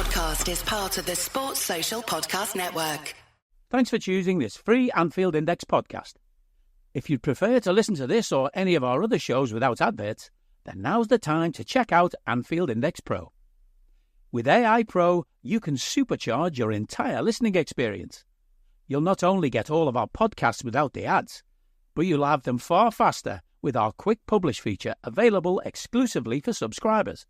podcast is part of the Sports Social Podcast Network. Thanks for choosing this free Anfield Index podcast. If you'd prefer to listen to this or any of our other shows without adverts, then now's the time to check out Anfield Index Pro. With AI Pro, you can supercharge your entire listening experience. You'll not only get all of our podcasts without the ads, but you'll have them far faster with our quick publish feature available exclusively for subscribers.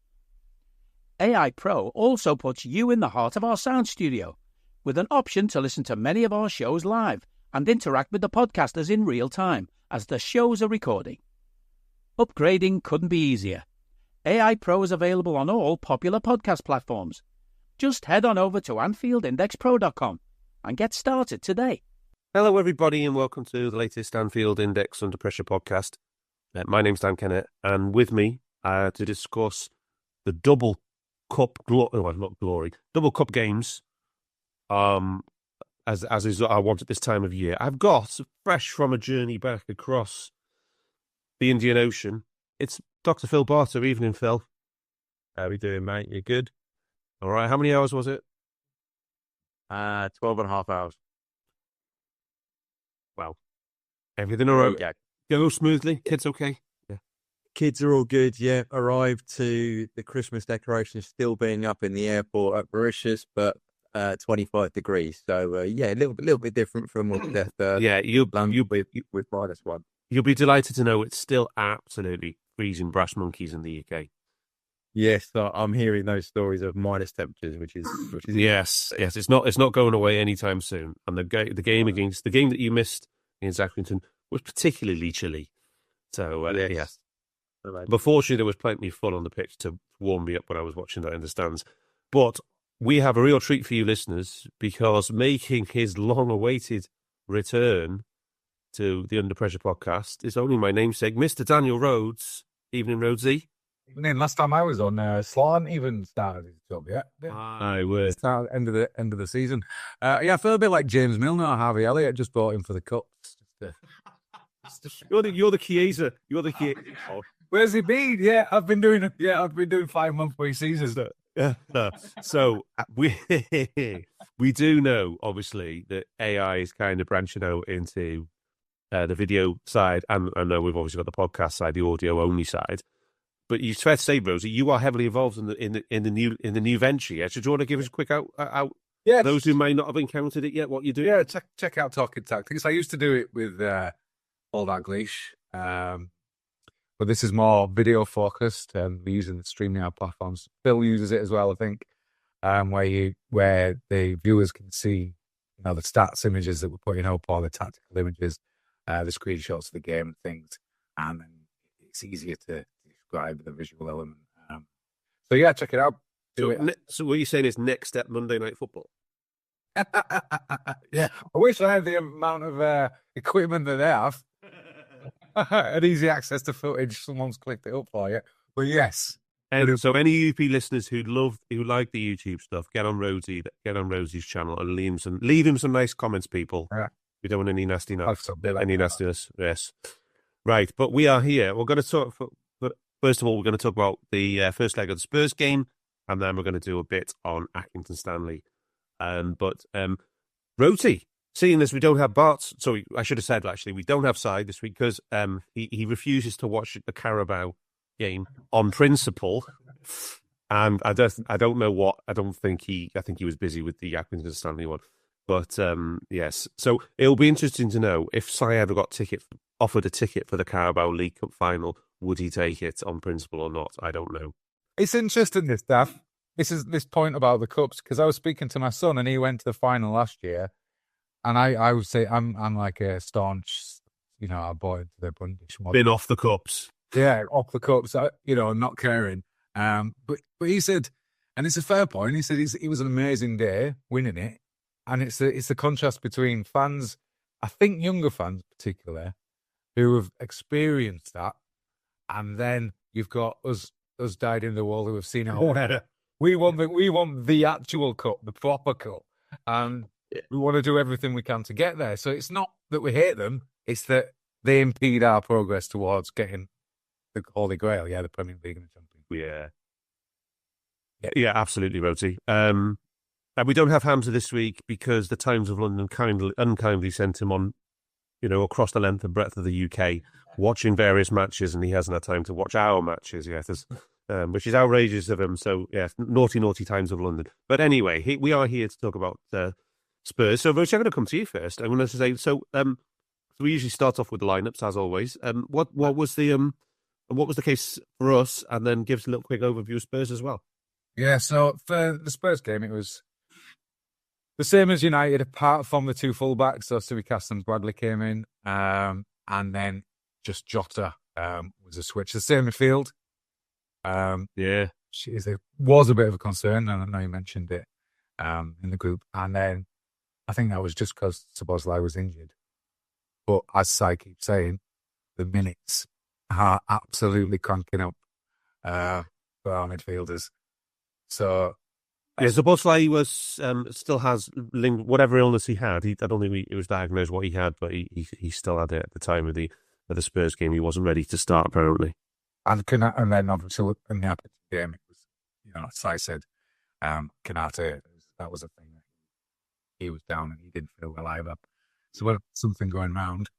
AI Pro also puts you in the heart of our sound studio, with an option to listen to many of our shows live and interact with the podcasters in real time as the shows are recording. Upgrading couldn't be easier. AI Pro is available on all popular podcast platforms. Just head on over to AnfieldIndexPro.com and get started today. Hello, everybody, and welcome to the latest Anfield Index Under Pressure podcast. My name's Dan Kennett, and with me to discuss the double cup double cup games, as is what I want at this time of year. I've got, fresh from a journey back across the Indian Ocean, it's Dr. Phil Barter. Evening, Phil. How are we doing, mate? You good? All right. How many hours was it? 12 and a half hours. Wow. Everything all right? Yeah. Go smoothly? Kids okay? Yeah. Kids are all good, yeah. Arrived to the Christmas decorations still being up in the airport at Mauritius, but 25 degrees. So, yeah, a little bit different from what you'll with -1. You'll be delighted to know it's still absolutely freezing brass monkeys in the UK. Yes, I'm hearing those stories of minus temperatures, which is yes. It's not going away anytime soon. And the game that you missed against Accrington was particularly chilly. So yes. But fortunately, there was plenty of fun on the pitch to warm me up when I was watching that in the stands. But we have a real treat for you listeners, because making his long-awaited return to the Under Pressure podcast is only my namesake, Mr. Daniel Rhodes. Evening, Rhodesy. Evening. Last time I was on, Slan even started his job yet. I would. Start end of the season. I feel a bit like James Milner or Harvey Elliott. Just bought him for the cups. You're the Chiesa. You're the Chiesa. Oh. Where's he been? Yeah, I've been doing 5-month pre-seasons. Yeah. No. So we do know, obviously, that AI is kind of branching out into the video side, and I know we've obviously got the podcast side, the audio only side. But it's fair to say, Rosie, you are heavily involved in the new venture. Yeah, so do you want to give us a quick out? Yeah, those who may not have encountered it yet, what you do? Yeah, check out Talking Tactics. I used to do it with Paul Dalglish, but this is more video focused, and we're using the streaming platforms. Phil uses it as well, I think, where the viewers can see, the stats images that we're putting up, or the tactical images, the screenshots of the game and things, and then it's easier to describe the visual element. So yeah, check it out. So what you're saying is next step Monday Night Football? Yeah, I wish I had the amount of equipment that they have. And easy access to footage. Someone's clicked it up for you. But yes. And so any UP listeners who like the YouTube stuff, get on Rosie's channel and leave him some nice comments, people. Yeah. We don't want any nastiness. Yes. Right, but we are here. We're going to talk. First of all, we're going to talk about the first leg of the Spurs game, and then we're going to do a bit on Accrington Stanley. But Rosie, seeing as we don't have Bart, sorry, I should have said actually we don't have Cy this week because he refuses to watch the Carabao game on principle, and I don't know what. I think he was busy with the Accrington Stanley one. But yes, so it'll be interesting to know if Cy ever got offered a ticket for the Carabao League Cup final. Would he take it on principle or not? I don't know. It's interesting, this stuff. This point about the cups, because I was speaking to my son and he went to the final last year, and I would say I'm like a staunch, I bought into the Bundish model. Been off the cups. Yeah, off the cups. Not caring. But he said, and it's a fair point. He said it was an amazing day winning it, and it's the contrast between fans, I think younger fans particularly, who have experienced that. And then you've got us dyed in the wall who have seen it all. We want the actual cup, the proper cup, and we want to do everything we can to get there. So it's not that we hate them; it's that they impede our progress towards getting the Holy Grail, the Premier League and the Champions League. Yeah, absolutely, Rhodesy. And we don't have Hamza this week because the Times of London unkindly sent him on, across the length and breadth of the UK, watching various matches, and he hasn't had time to watch our matches yet, which is outrageous of him. So, yeah, naughty Times of London. But anyway, we are here to talk about Spurs. So, Rhodesy, I'm going to come to you first. I'm going to say, so we usually start off with the lineups, as always. What was the case for us, and then give us a little quick overview of Spurs as well. Yeah, so for the Spurs game, it was the same as United, apart from the two fullbacks. So Tsimikas and Bradley came in, and then just Jota was a switch. The same midfield. Yeah. It was a bit of a concern, and I know you mentioned it in the group. And then I think that was just because Szoboszlai was injured. But as I keep saying, the minutes are absolutely cranking up for our midfielders. So, yeah, Szoboszlai was still has whatever illness he had. I don't think it was diagnosed what he had, but he still had it at the time of the Spurs game. He wasn't ready to start apparently. And then obviously in the Accrington game, it was, as I said, Kennett, that was a thing. He was down and he didn't feel well either. So when something going round,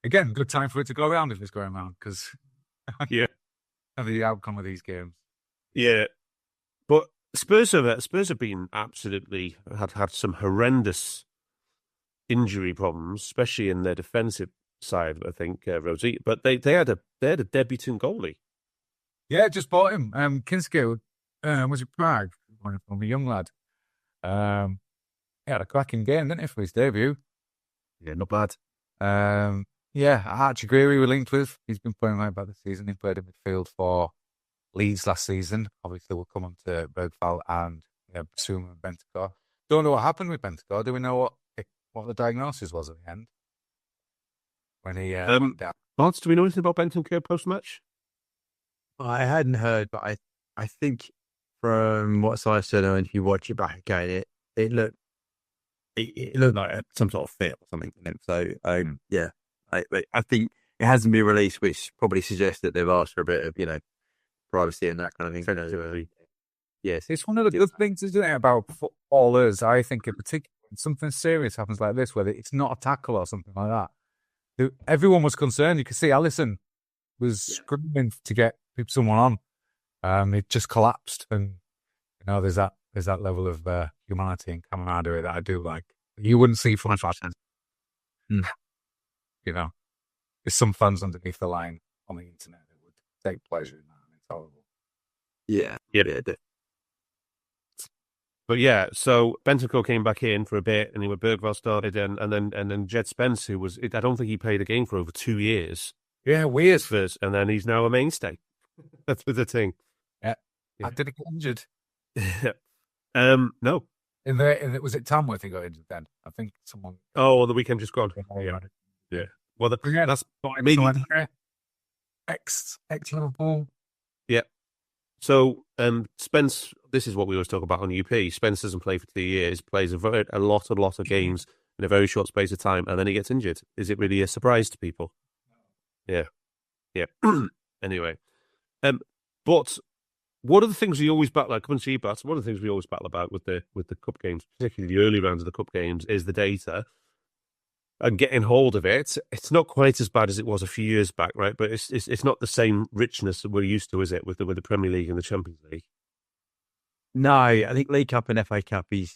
again, good time for it to go around if it's going around, because yeah, of the outcome of these games. Yeah, but Spurs have been absolutely had some horrendous injury problems, especially in their defensive side. I think Rhodesy, but they had a debutant goalie. Yeah, just bought him. Kinski, was it Prague? From a young lad. He had a cracking game, didn't he, for his debut? Yeah, not bad. Yeah, Archie Greary we're linked with. He's been playing right back this season. He played in midfield for Leeds last season. Obviously, we'll come on to Bergvall and Basuma and Bentancur. Don't know what happened with Bentancur. Do we know what the diagnosis was at the end? When he went down. Barts, do we know anything about Bentancur post-match? I hadn't heard, but I think from what I said, and if you watch it back again, it looked like some sort of fit or something. So yeah, I think it hasn't been released, which probably suggests that they've asked for a bit of privacy and that kind of thing. Yes, it's one of the good things, isn't it, about footballers? I think in particular, when something serious happens like this, whether it's not a tackle or something like that, everyone was concerned. You could see Alisson was screaming to get someone on. It just collapsed, and there's that level of humanity and camaraderie that I do like. You wouldn't see from fans. There's some fans underneath the line on the internet that would take pleasure in that. It's horrible. Yeah. But yeah, so Bentancur came back in for a bit, and Bergvall started, and then Jed Spence, who was, I don't think he played a game for over 2 years. Yeah, weird. First, and then he's now a mainstay. That's the thing. Yeah. Did he get injured? No. Was it Tamworth he got injured then? I think someone. Oh, on the weekend just gone. Yeah. Well, that's maybe ex Liverpool. Yeah. So, Spence, this is what we always talk about on UP. Spence doesn't play for 2 years, plays a lot of games in a very short space of time, and then he gets injured. Is it really a surprise to people? Yeah. Anyway, but one of the things we always battle, come and see Bats, one of the things we always battle about with the cup games, particularly the early rounds of the cup games, is the data and getting hold of it. It's not quite as bad as it was a few years back, right? But it's not the same richness that we're used to, is it, with the Premier League and the Champions League? No, I think League Cup and FA Cup is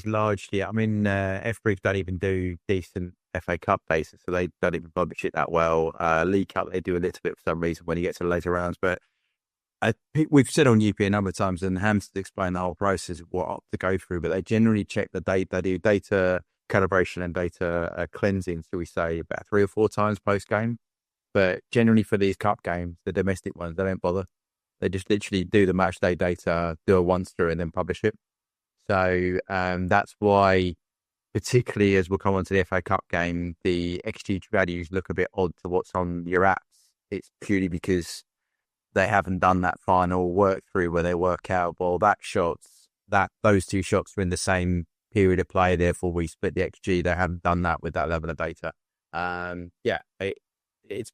largely. I mean, F-Brief don't even do decent FA Cup basis, so they don't even publish it that well. League Cup they do a little bit for some reason when you get to the later rounds, but I think we've said on UP a number of times, and Ham's explained the whole process of what to go through, but they generally check the data. They do data calibration and data cleansing, so we say about 3 or 4 times post game. But generally for these cup games, the domestic ones, they don't bother. They just literally do the match day data, do a once through, and then publish it. So that's why, particularly as we'll come on to the FA Cup game, the XG values look a bit odd to what's on your apps. It's purely because they haven't done that final work through where they work out, well, those 2 shots were in the same period of play, therefore we split the XG. They haven't done that with that level of data. It's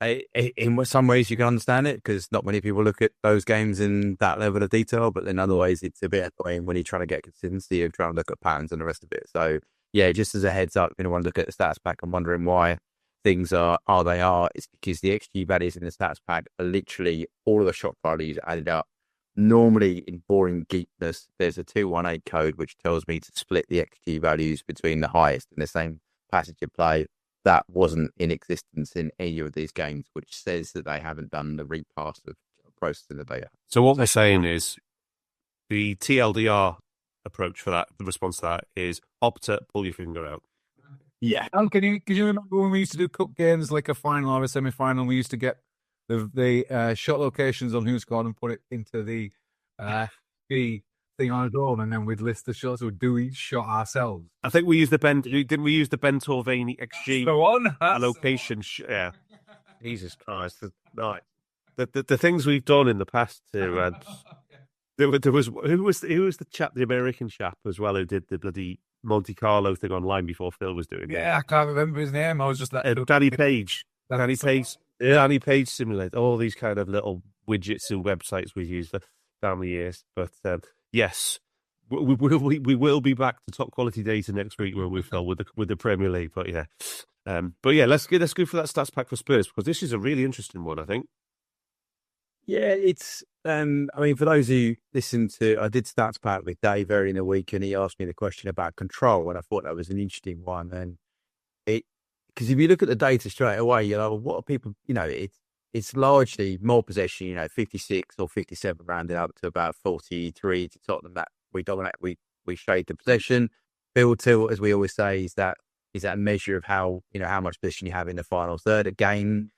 In some ways, you can understand it because not many people look at those games in that level of detail. But in other ways, it's a bit annoying when you're trying to get consistency of trying to look at patterns and the rest of it. So, yeah, just as a heads up, if anyone look at the stats pack and wondering why things are they are, it's because the XG values in the stats pack are literally all of the shot values added up. Normally, in boring geekness, there's a 218 code which tells me to split the XG values between the highest in the same passage of play. That wasn't in existence in any of these games, which says that they haven't done the repass of processing the data. So what they're saying is the TLDR approach for that, the response to that is opta, pull your finger out. Yeah. Can you remember when we used to do cup games like a final or a semi-final? We used to get the shot locations on who scored and put it into the thing on a drone, and then we'd list the shots. We'd do each shot ourselves. I think we used didn't we use the Ben Torvini XG The one location? Yeah. Jesus Christ! The things we've done in the past to. There was who was the chap, the American chap as well, who did the bloody Monte Carlo thing online before Phil was doing it. Yeah, I can't remember his name. I was just that. Danny Page. Danny Page simulate all these kind of little widgets and websites we've used for down the years. But yes, we will be back to top quality data next week when we Phil with the Premier League. But yeah, let's go for that stats pack for Spurs because this is a really interesting one, I think. Yeah, it's. I mean, for those who listen to, I did stats pack with Dave earlier in the week, and he asked me the question about control, and I thought that was an interesting one. And because if you look at the data straight away, you're like, well, what are people? It's largely more possession. 56 or 57, rounded up to about 43 to Tottenham. That we dominate. We shade the possession. Build tilt, as we always say, is that measure of how much possession you have in the final third. Again,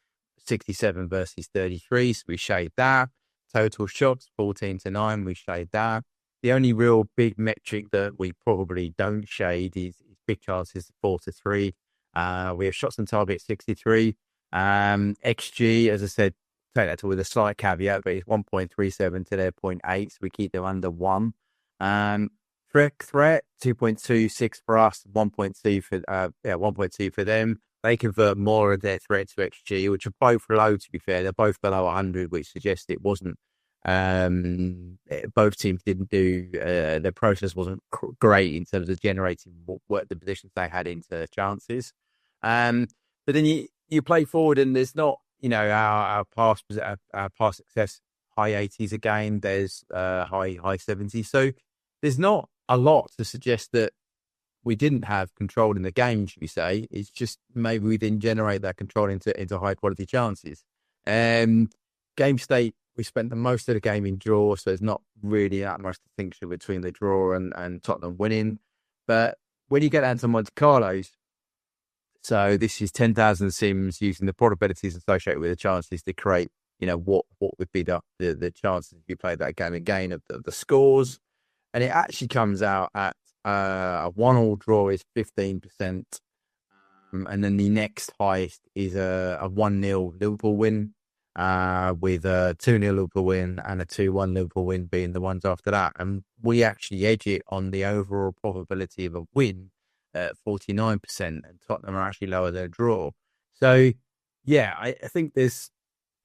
67 versus 33, so we shade that. Total shots, 14-9, we shade that. The only real big metric that we probably don't shade is big chances, 4-3. We have shots on target, 63. XG, as I said, take that with a slight caveat, but it's 1.37 to their 0.8, so we keep them under 1. Threat, 2.26 for us, 1.2 for them. They convert more of their threat to XG, which are both low, to be fair. They're both below 100, which suggests it wasn't. Both teams didn't do, their process wasn't great in terms of generating what the positions they had into chances. But then you play forward and there's not, our past success, high 80s again, there's high 70s. So there's not a lot to suggest that we didn't have control in the game, should we say. It's just maybe we didn't generate that control into high quality chances. Game state, we spent the most of the game in draw, so there's not really that much distinction between the draw and Tottenham winning. But when you get down to Monte Carlos, so this is 10,000 sims using the probabilities associated with the chances to create, what would be the chances if you played that game again of the scores. And it actually comes out at a 1-1 draw is 15%. And then the next highest is a 1-0 Liverpool win, with a 2-0 Liverpool win and a 2-1 Liverpool win being the ones after that. And we actually edge it on the overall probability of a win at 49%, and Tottenham are actually lower than a draw. So, yeah, I think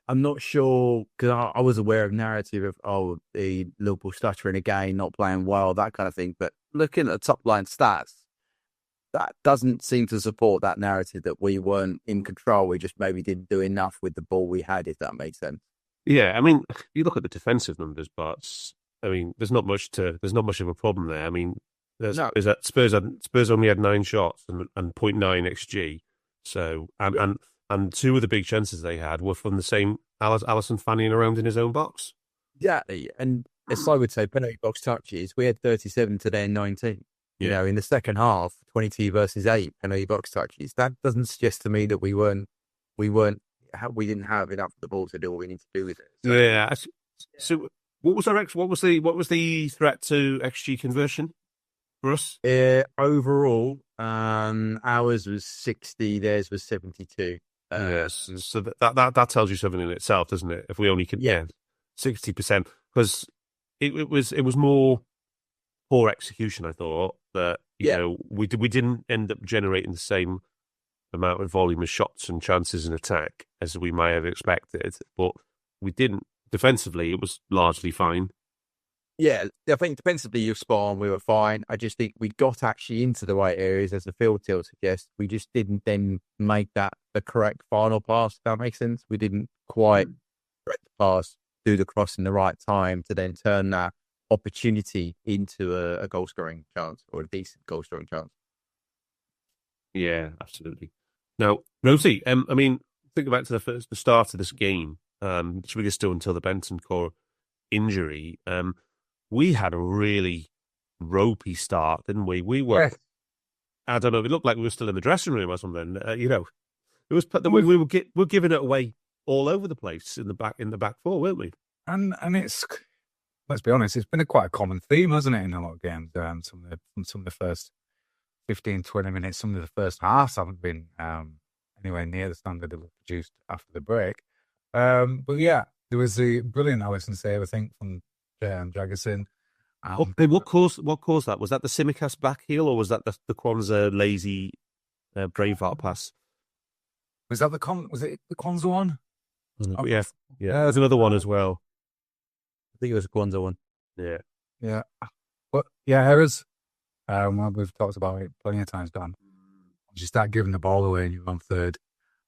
I'm not sure, because I was aware of narrative of, the Liverpool stuttering again, not playing well, that kind of thing. But looking at the top line stats, that doesn't seem to support that narrative that we weren't in control. We just maybe didn't do enough with the ball we had, if that makes sense. Yeah, I mean, if you look at the defensive numbers, but I mean, there's not much of a problem there. I mean, Spurs only had 9 shots and 0.9 XG. So and 2 of the big chances they had were from the same Alisson fanning around in his own box. Exactly, and as I would say, penalty box touches, we had 37 to their 19. Yeah. In the second half, 22 versus 8 penalty box touches. That doesn't suggest to me that we didn't have enough of the ball to do what we need to do with it. So. Yeah. So what was the threat to XG conversion for us? Overall, ours was 60, theirs was 72. Yes, so that tells you something in itself, doesn't it? If we only can, 60%, because it was more poor execution. I thought that we didn't end up generating the same amount of volume of shots and chances in attack as we might have expected, but we didn't. Defensively, it was largely fine. Yeah, I think defensively you're spot on. We were fine. I just think we got actually into the right areas, as the field tilt suggests. We just didn't then make that the correct final pass, if that makes sense. We didn't quite correct the pass, do the cross in the right time to then turn that opportunity into a goal-scoring chance or a decent goal-scoring chance. Yeah, absolutely. Now, Rosie, I mean, think back to the start of this game, which we just still until the Bentancur injury. We had a really ropey start, didn't we? We were, I don't know, it looked like we were still in the dressing room or something. It was we were giving it away all over the place in the back four, weren't we? And it's, let's be honest, it's been quite a common theme, hasn't it, in a lot of games? Some of the first 15, 20 minutes, some of the first halves haven't been anywhere near the standard that was produced after the break. But yeah, there was a brilliant Alisson save, I think, from Jagerson. What caused that? Was that the Simicast back heel, or was that the Kwanzaa lazy Braveheart pass? Was it the Kwanzaa one? Yeah, there's another one as well. I think it was a Kwanzaa one. Yeah. But yeah, errors. Well, we've talked about it plenty of times, Dan. Once you start giving the ball away and you're on third,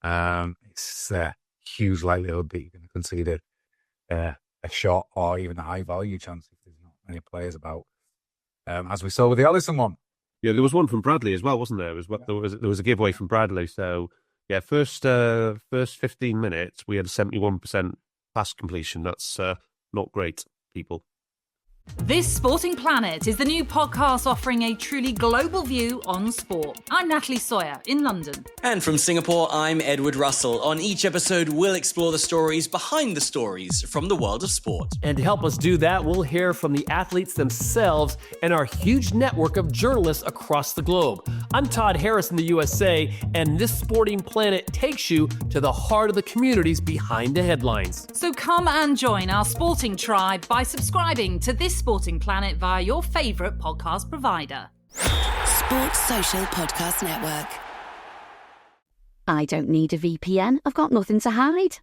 it's a huge likelihood that you're going to concede a shot or even a high value chance if there's not many players about. As we saw with the Alisson one. Yeah, there was one from Bradley as well, wasn't there? There was a giveaway from Bradley. So yeah, first 15 minutes we had a 71% pass completion. That's not great, people. This Sporting Planet is the new podcast offering a truly global view on sport. I'm Natalie Sawyer in London. And from Singapore, I'm Edward Russell. On each episode, we'll explore the stories behind the stories from the world of sport. And to help us do that, we'll hear from the athletes themselves and our huge network of journalists across the globe. I'm Todd Harris in the USA, and this Sporting Planet takes you to the heart of the communities behind the headlines. So come and join our sporting tribe by subscribing to This Sporting Planet via your favourite podcast provider. Sports Social Podcast Network. I don't need a VPN. I've got nothing to hide.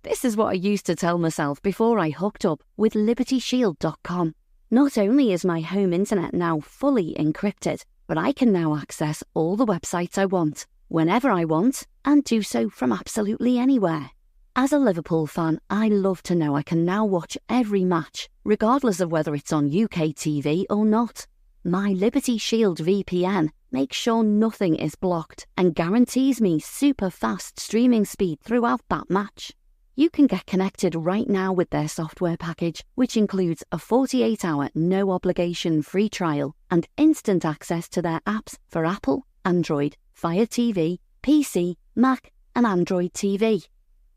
This is what I used to tell myself before I hooked up with LibertyShield.com. Not only is my home internet now fully encrypted, but I can now access all the websites I want, whenever I want, and do so from absolutely anywhere. As a Liverpool fan, I love to know I can now watch every match, regardless of whether it's on UK TV or not. My Liberty Shield VPN makes sure nothing is blocked and guarantees me super fast streaming speed throughout that match. You can get connected right now with their software package, which includes a 48-hour no-obligation free trial and instant access to their apps for Apple, Android, Fire TV, PC, Mac and Android TV.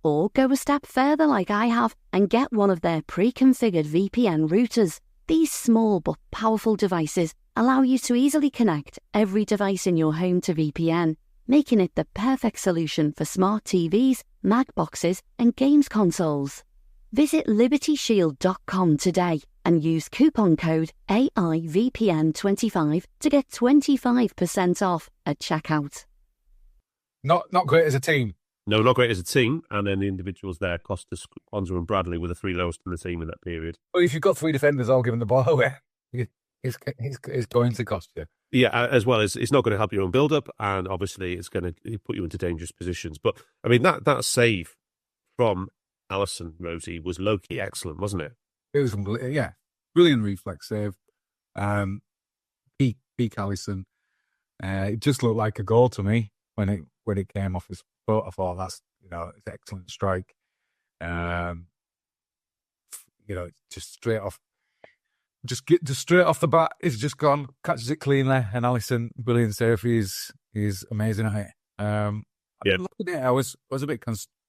Or go a step further like I have and get one of their pre-configured VPN routers. These small but powerful devices allow you to easily connect every device in your home to VPN, making it the perfect solution for smart TVs, Mac boxes and games consoles. Visit LibertyShield.com today and use coupon code AIVPN25 to get 25% off at checkout. Not great as a team. No, not great as a team. And then the individuals there, Costas, Kwanzaa and Bradley were the three lowest in the team in that period. Well, if you've got three defenders all giving the ball away, it's going to cost you. Yeah, as well as it's not going to help your own build-up, and obviously it's going to put you into dangerous positions. But, I mean, that save from Alisson, Rosie, was low-key excellent, wasn't it? It was, yeah, brilliant reflex save. Peak Alisson. It just looked like a goal to me when it came off his foot. I thought it's an excellent strike. Just straight off. Just straight off the bat, he's just gone, catches it cleanly, and Alisson, brilliant save. He's amazing at it. Looking at it, I was a bit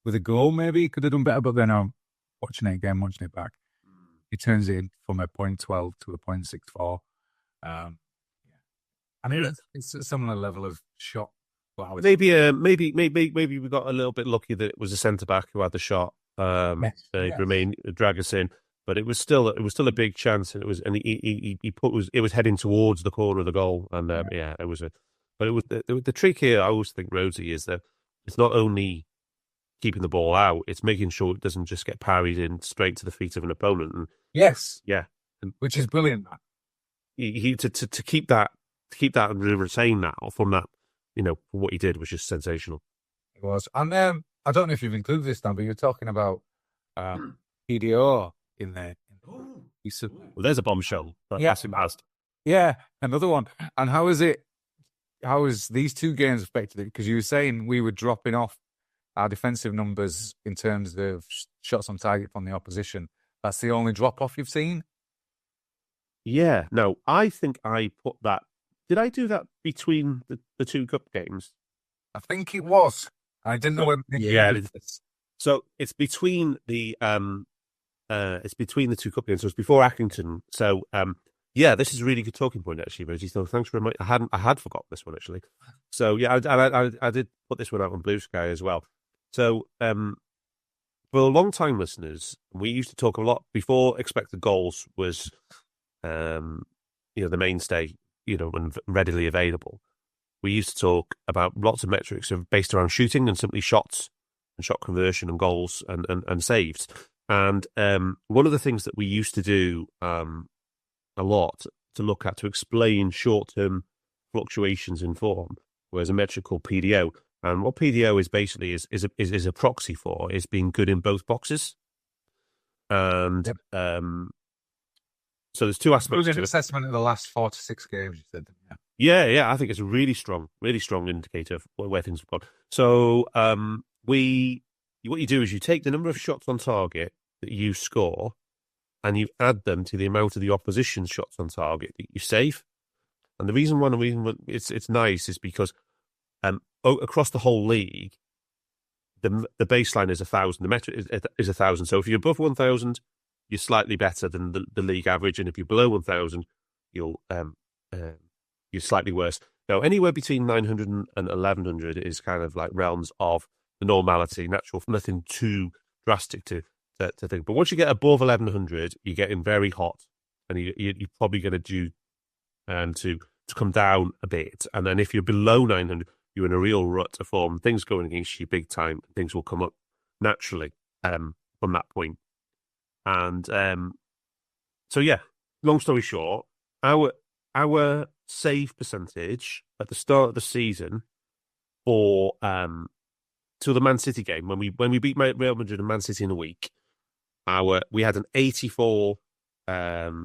with a goal. Maybe could have done better, but then I'm watching it back. He turns it in from a 0.12 to a 0.64. And it's a similar level of shot. Maybe we got a little bit lucky that it was a centre back who had the shot. Remain drag us in. But it was still a big chance, and it was heading towards the corner of the goal, and it was a But it was the trick here, I always think, Rhodesy, is that it's not only keeping the ball out, it's making sure it doesn't just get parried in straight to the feet of an opponent. And Yes. yeah. And which is brilliant. he to keep that and retain that from that, what he did was just sensational. It was. And I don't know if you've included this now, but you're talking about PDO in there. Well, there's a bombshell. Yeah, another one. And how has these two games affected it? Because you were saying we were dropping off our defensive numbers in terms of shots on target from the opposition. That's the only drop-off you've seen? Yeah, no, I think I put that. Did I do that between the two cup games? I think it was. I didn't know when. Yeah, so it's between the two cup games. So it's before Accrington. So yeah, this is a really good talking point actually, Rosie. So thanks very much. I had forgot this one actually. So yeah, I did put this one out on Blue Sky as well. So for long-time listeners, we used to talk a lot before expected goals was the mainstay, and readily available. We used to talk about lots of metrics based around shooting and simply shots and shot conversion and goals and saves. And one of the things that we used to do a lot to look at to explain short-term fluctuations in form was a metric called PDO. And what PDO is basically is a proxy for is being good in both boxes. And so there's two aspects. It was an assessment of the last 4 to 6 games, you said. Yeah. I think it's a really strong indicator of where things have gone. So what you do is you take the number of shots on target that you score, and you add them to the amount of the opposition's shots on target that you save. And the reason it's nice is because across the whole league, the baseline is 1,000. The metric is 1,000. So if you're above 1,000, you're slightly better than the league average, and if you're below 1,000, you're slightly worse. Now, anywhere between 900 and 1,100 is kind of like realms of the normality, natural, nothing too drastic to think. But once you get above 1,100, you're getting very hot, and you're probably going to do to come down a bit. And then if you're below 900, you're in a real rut of form. Things going against you big time. Things will come up naturally from that point. And so yeah, long story short, our save percentage at the start of the season for to the Man City game when we beat Real Madrid and Man City in a week, we had an 84. Oh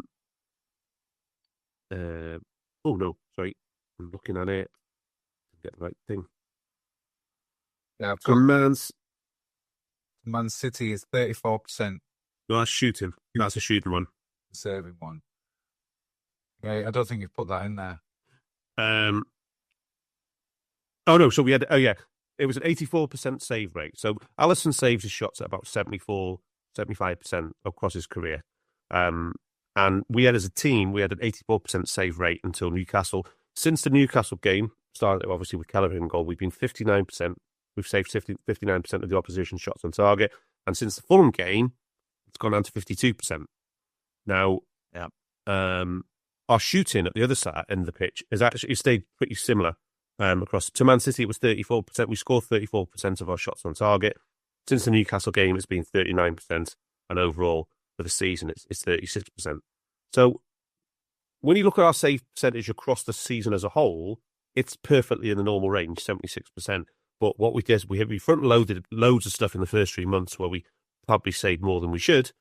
no, sorry, I'm looking at it. Get the right thing. Yeah, so Man City is 34%. No, that's shooting. That's a shooting one. Serving one. Yeah, I don't think you've put that in there. Oh no, so we had. Oh yeah, it was an 84% save rate. So Alisson saves his shots at about 75% across his career. And we had, as a team, we had an 84% save rate until Newcastle. Since the Newcastle game started, obviously with Kelleher in goal, we've been 59%. We've saved 59% of the opposition shots on target, and since the Fulham game, it's gone down to 52%. Now, our shooting at the other side end of the pitch has actually stayed pretty similar across. To Man City, it was 34%. We scored 34% of our shots on target. Since the Newcastle game, it's been 39%, and overall for the season, it's 36%. So when you look at our save percentage across the season as a whole, it's perfectly in the normal range, 76%. But what we did, we front-loaded loads of stuff in the first 3 months where we probably saved more than we should.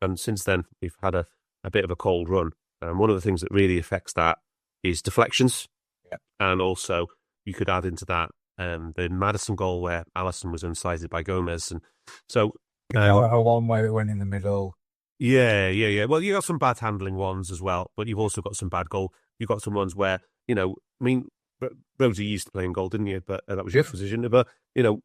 And since then, we've had a bit of a cold run. And one of the things that really affects that is deflections. Yeah. And also, you could add into that the Maddison goal where Alisson was unsighted by Gomez. And so... a one where it went in the middle. Yeah. Well, you got some bad handling ones as well, but you've also got some bad goal. You've got some ones where, Rhodesy used to play in goal, didn't you? But that was your position. But,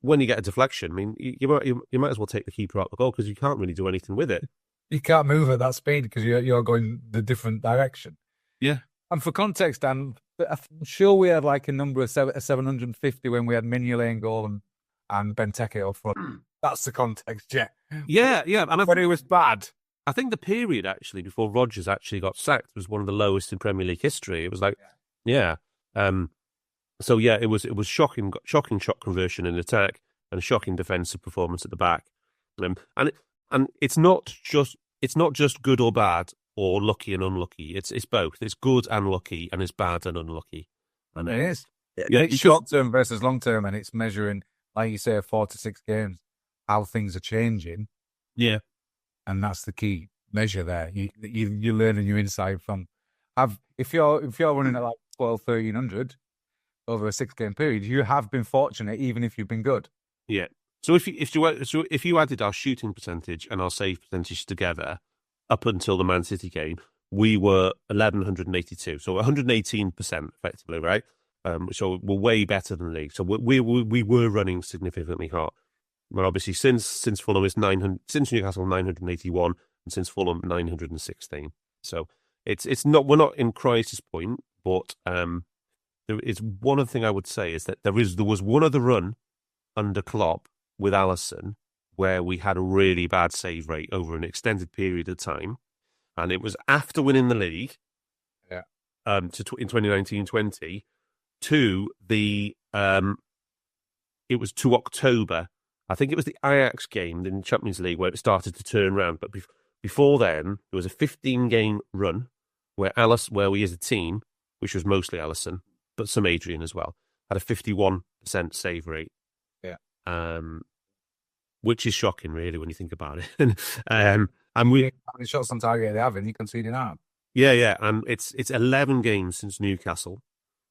when you get a deflection, you might as well take the keeper out the goal because you can't really do anything with it. You can't move at that speed because you're going the different direction. Yeah. And for context, Dan, I'm sure we had like a number of 750 when we had Mignolet in goal and Benteke up front. That's the context, yeah. Yeah. And but it was bad. I think the period actually before Rodgers actually got sacked was one of the lowest in Premier League history. It was like, yeah. So yeah, it was shocking shot conversion in attack and a shocking defensive performance at the back. And it's not just good or bad or lucky and unlucky. It's both. It's good and lucky, and it's bad and unlucky. And it is. Yeah, it's short term versus long term, and it's measuring, like you say, 4 to 6 games, how things are changing. Yeah, and that's the key measure there. You're learning your insight from. If you're running at like 12, 1300 over a 6-game period, you have been fortunate, even if you've been good. Yeah. So if you added our shooting percentage and our save percentage together, up until the Man City game, we were 1182, so 118% effectively, right? So we're way better than the league. So we were running significantly hot. Well, obviously since Fulham is 900, since Newcastle 981, and since Fulham 916. So it's not, we're not in crisis point, but there is one other thing I would say is that there was one other run under Klopp with Alisson where we had a really bad save rate over an extended period of time, and it was after winning the league, in 2019-20 to the it was to October. I think it was the Ajax game in the Champions League where it started to turn around. But before then, there was a 15-game run where we as a team, which was mostly Alisson, but some Adrian as well, had a 51% save rate. Which is shocking, really, when you think about it. And we, how many shots on target they have, and you conceding out. Yeah, and it's 11 games since Newcastle,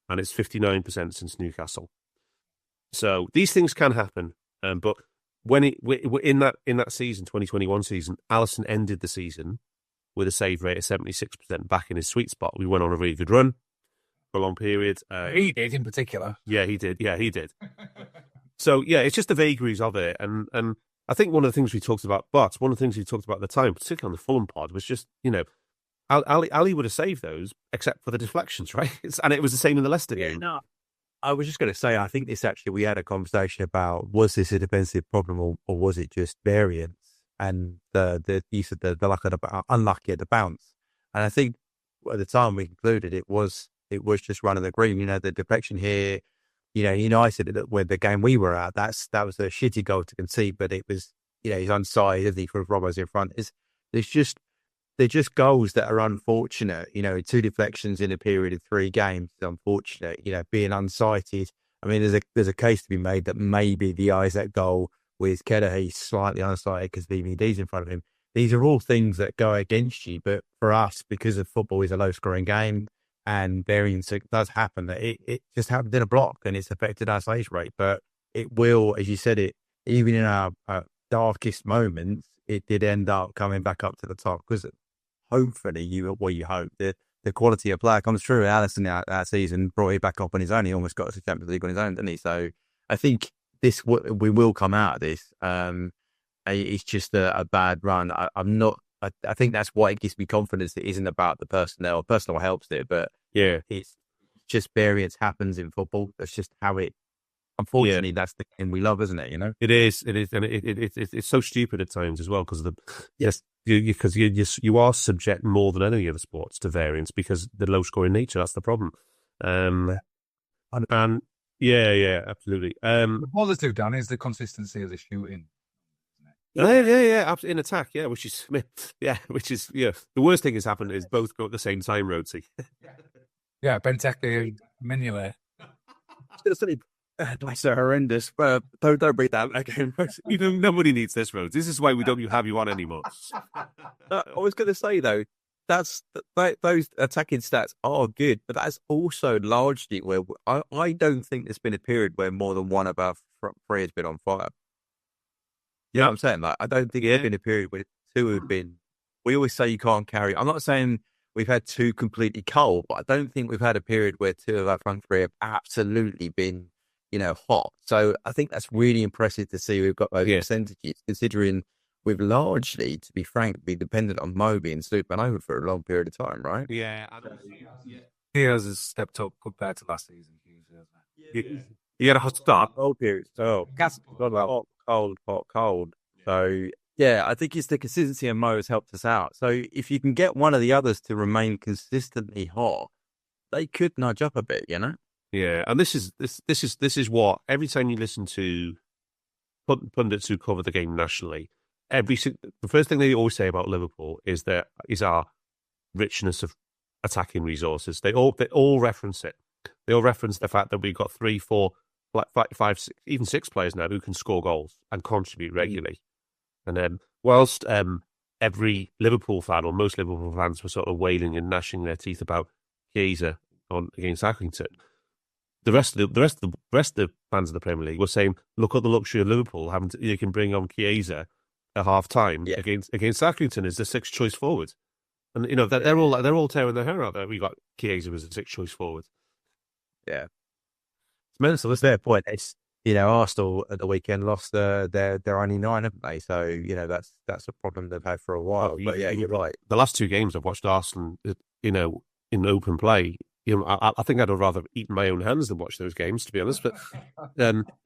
and it's 59% since Newcastle. So these things can happen, but when in that season, 2021 season, Alisson ended the season with a save rate of 76%, back in his sweet spot. We went on a really good run for a long period. He did, in particular. Yeah, he did. So, yeah, it's just the vagaries of it. And I think one of the things we talked about, at the time, particularly on the Fulham pod, was just, Ali would have saved those, except for the deflections, right? And it was the same in the Leicester game. No, I was just going to say, I think we had a conversation about, was this a defensive problem or was it just variance? And you said the unlucky at the bounce. And I think at the time we concluded it was just running the green. The deflection here, United, with the game we were at, that was a shitty goal to concede, but it was, he's onside, isn't he, for Robbo's in front. They're just goals that are unfortunate. 2 deflections in a period of 3 games is unfortunate. Being unsighted. I mean, there's a case to be made that maybe the Isaac goal with Kennett, he's slightly unsighted because VVD's in front of him. These are all things that go against you, but for us, because of football is a low-scoring game, and variance does happen, that it just happened in a block and it's affected our save rate. But it will, as you said, even in our darkest moments, it did end up coming back up to the top because hopefully you hope that the quality of player comes through. Alisson that season brought it back up on his own. He almost got us the Champions League on his own, didn't he? So I think we will come out of this. It's just a bad run. I think that's why it gives me confidence. It isn't about the personnel. Personnel helps it, but it's just variance happens in football. That's just how it. Unfortunately, that's the game we love, isn't it? It is, and it's so stupid at times as well because you are subject more than any other sports to variance because the low scoring nature. That's the problem. And absolutely. The positive, Dan, is the consistency of the shooting. Yeah, in attack, which is the worst thing that's happened is both go at the same time, Rhodesy. Yeah, Benteke, Mignolet. That's horrendous. Don't bring that again. Nobody needs this, Rhodes. This is why we don't have you on anymore. I was going to say though, those attacking stats are good, but that's also largely where I don't think there's been a period where more than one of our front 3 has been on fire. You know what I'm saying? Like, I don't think there's been a period where 2 have been. We always say you can't carry. I'm not saying we've had 2 completely cold, but I don't think we've had a period where 2 of our front 3 have absolutely been, hot. So I think that's really impressive to see. We've got those percentages, considering we've largely, to be frank, been dependent on Mo being looping over for a long period of time, right? Yeah. He has stepped up compared to last season. You had a hot start. Cold period. So cold. So yeah, I think it's the consistency of Mo has helped us out. So if you can get one of the others to remain consistently hot, they could nudge up a bit, Yeah, and this is what every time you listen to pundits who cover the game nationally, the first thing they always say about Liverpool is our richness of attacking resources. They all reference it. They all reference the fact that we've got 3, 4, like 5, 6, even 6 players now who can score goals and contribute regularly. And whilst every Liverpool fan, or most Liverpool fans, were sort of wailing and gnashing their teeth about Chiesa against Accrington, the rest of the fans of the Premier League were saying, "Look at the luxury of Liverpool having you can bring on Chiesa at half time against Accrington as the 6th choice forward." And you know they're all tearing their hair out there. We got Chiesa as a 6th choice forward. Yeah, it's mental. It's their point. It's Arsenal at the weekend lost they're only 9, haven't they? So that's a problem they've had for a while. But yeah, you're right. The last 2 games I've watched Arsenal, in open play. I think I'd have rather eaten my own hands than watch those games, to be honest. But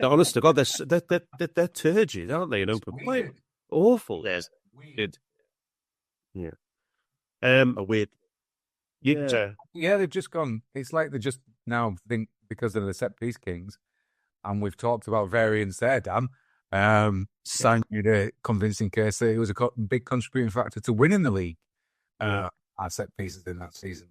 honest to God, they're turgid, aren't they? In open play, awful. Yes, weird. Yeah. A weird. Yeah, they've just gone. It's like they just now think because of the set piece kings, and we've talked about variance there, Dan. Sang you the convincing case that it was a big contributing factor to winning the league. Our set pieces in that season.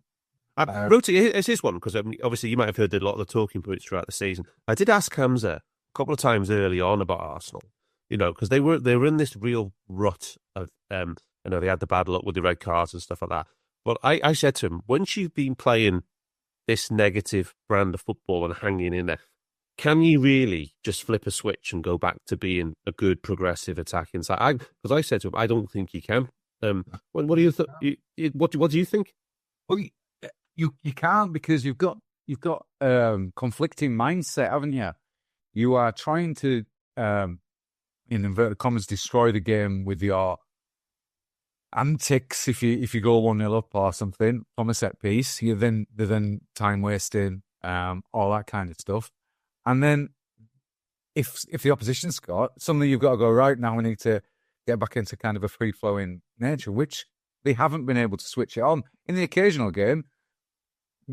I wrote it as his one because obviously you might have heard a lot of the talking points throughout the season. I did ask Hamza a couple of times early on about Arsenal, because they were in this real rut of they had the bad luck with the red cards and stuff like that. But I said to him, once you've been playing this negative brand of football and hanging in there, can you really just flip a switch and go back to being a good progressive attacking side? Because I said to him, I don't think you can. What do you what do you think? Well, you can't, because you've got conflicting mindset, haven't you? You are trying to, in inverted commas, destroy the game with your antics. If you go 1-0 up or something from a set piece, they're then time wasting, all that kind of stuff. And then if the opposition score, suddenly you've got to go, right, now we need to get back into kind of a free flowing nature, which they haven't been able to switch it on. In the occasional game,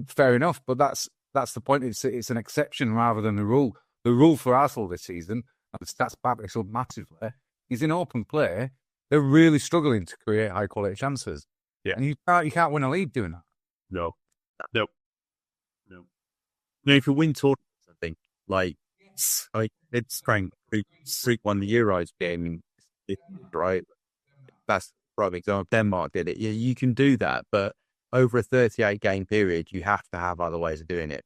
fair enough, but that's the point. It's an exception rather than the rule. The rule for Arsenal this season, and the stats back this up massively, is in open play. They're really struggling to create high quality chances. Yeah, and you can't win a league doing that. No. Now, if you win tournaments, I think it's Frank Freak won the Euros game, right? That's the prime example. Denmark did it. Yeah, you can do that, but over a 38-game period, you have to have other ways of doing it.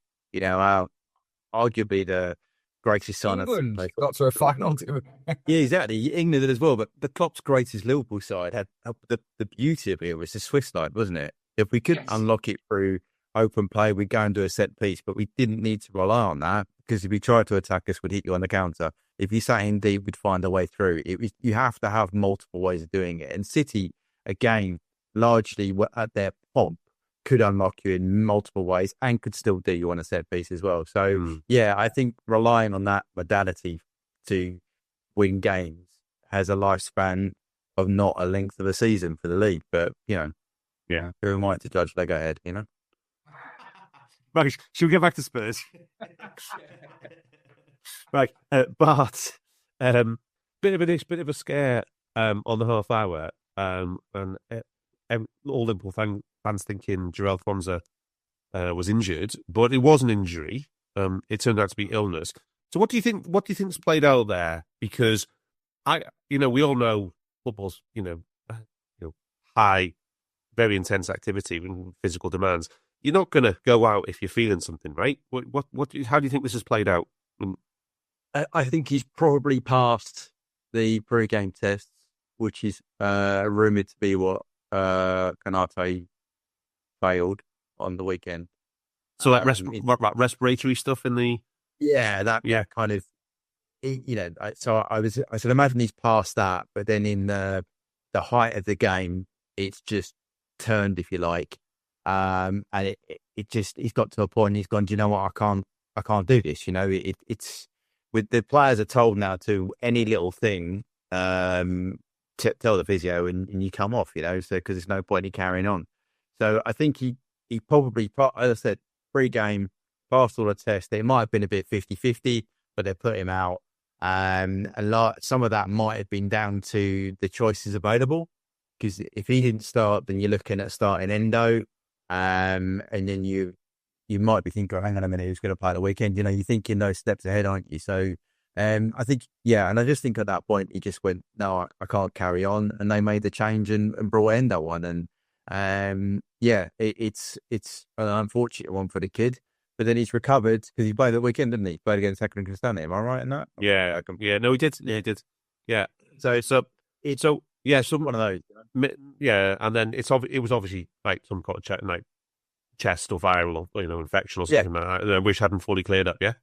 Arguably the greatest sign of got to a final. Yeah, exactly. England did as well, but the Klopp's greatest Liverpool side had the beauty of it was the Swiss side, wasn't it? If we could unlock it through open play, we'd go and do a set piece, but we didn't need to rely on that, because if you tried to attack us, we'd hit you on the counter. If you sat in deep, we'd find a way through. You have to have multiple ways of doing it. And City, again, largely at their pomp, could unlock you in multiple ways and could still do you on a set piece as well. So, yeah, I think relying on that modality to win games has a lifespan of not a length of a season for the league. But, who am I to judge? They go ahead, Right, should we get back to Spurs? Right, Bart, bit of a scare on the half hour, and all Liverpool fans thinking Jarell Quansah was injured, but it was an injury. It turned out to be illness. So, what do you think? What do you think's played out there? Because we all know football's high, very intense activity and physical demands. You're not going to go out if you're feeling something, right? How do you think this has played out? I think he's probably passed the pre-game tests, which is rumoured to be what Kennett failed on the weekend. So that respiratory stuff in the kind of, So I said, imagine he's passed that, but then in the height of the game, it's just turned, if you like. And it just, he's got to a point, he's gone, do you know what, I can't do this. It's with the players are told now to any little thing, tell the physio and you come off, so because there's no point in carrying on. So I think he probably, as I said, pre-game passed all the tests. It might have been a bit 50-50, but they put him out. Some of that might have been down to the choices available, because if he didn't start, then you're looking at starting Endo, and then you might be thinking, oh, hang on a minute, who's going to play at the weekend? You're thinking those steps ahead, aren't you? So I think, and I just think at that point he just went, no, I can't carry on, and they made the change and brought Endo on, and it's an unfortunate one for the kid. But then he's recovered because he played that weekend, didn't he? He played against Accrington. Am I right in that? Yeah, no, he did. Yeah, he did. Yeah. So one of those. Yeah, and then it was obviously like some kind of chest or viral or infection or something like that, which hadn't fully cleared up. Yeah.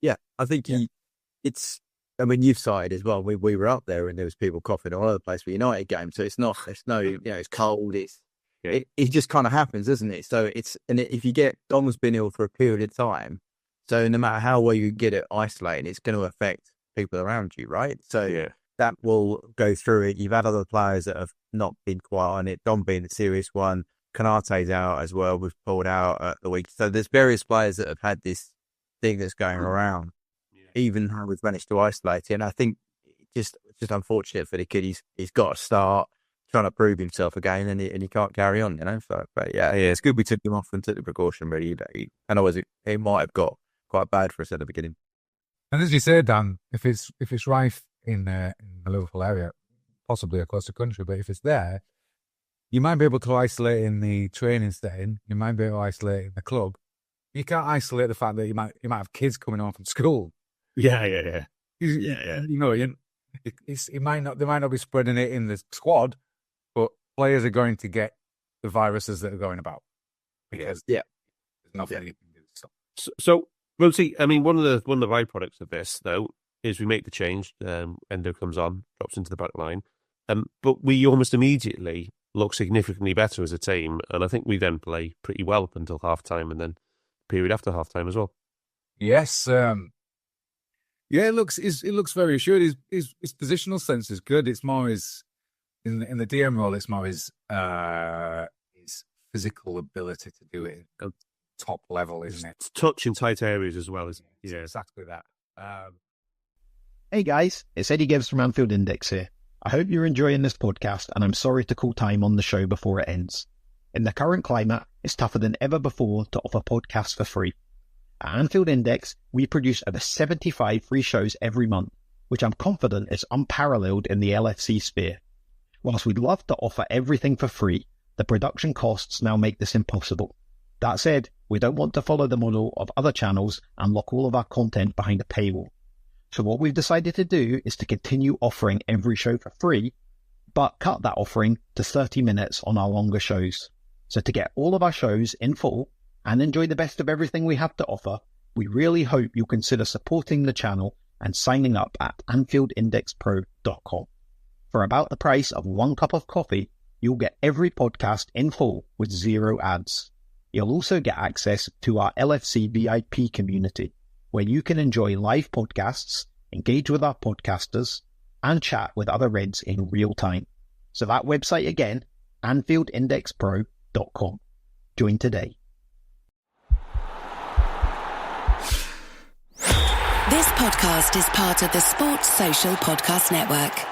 Yeah, I think you've cited as well. We were up there and there was people coughing all over the place for United games. So it's cold. It just kind of happens, doesn't it? So if you get Dom's been ill for a period of time, so no matter how well you get it isolated, it's going to affect people around you, right? So that will go through it. You've had other players that have not been quite on it. Dom being the serious one, Kannate's out as well. We've pulled out at the week. So there's various players that have had this thing that's going around, even how we've managed to isolate it. And I think it's just unfortunate for the kid. He's got to start trying to prove himself again, and he can't carry on, So, but it's good we took him off and took the precaution. Really, and otherwise it might have got quite bad for us at the beginning. And as you say, Dan, if it's rife in the Liverpool area, possibly across the country, but if it's there, you might be able to isolate in the training setting. You might be able to isolate in the club. You can't isolate the fact that you might have kids coming home from school. Yeah. They might not be spreading it in the squad, but players are going to get the viruses that are going about because there's nothing you can do. So we'll see. I mean, one of the byproducts of this though is we make the change. Endo comes on, drops into the back line, but we almost immediately look significantly better as a team, and I think we then play pretty well up until half time, and then period after half time as well. Yes. It looks very assured. His positional sense is good. It's more in the DM role. It's more his physical ability to do it at top level, isn't it? Touch in tight areas as well. Exactly that. Hey guys, it's Eddie Gibbs from Anfield Index here. I hope you're enjoying this podcast, and I'm sorry to call time on the show before it ends. In the current climate, it's tougher than ever before to offer podcasts for free. At Anfield Index, we produce over 75 free shows every month, which I'm confident is unparalleled in the LFC sphere. Whilst we'd love to offer everything for free, the production costs now make this impossible. That said, we don't want to follow the model of other channels and lock all of our content behind a paywall. So what we've decided to do is to continue offering every show for free, but cut that offering to 30 minutes on our longer shows. So to get all of our shows in full and enjoy the best of everything we have to offer, we really hope you'll consider supporting the channel and signing up at AnfieldIndexPro.com. For about the price of one cup of coffee, you'll get every podcast in full with 0 ads. You'll also get access to our LFC VIP community, where you can enjoy live podcasts, engage with our podcasters, and chat with other Reds in real time. So that website again, AnfieldIndexPro.com. Join today. This podcast is part of the Sports Social Podcast Network.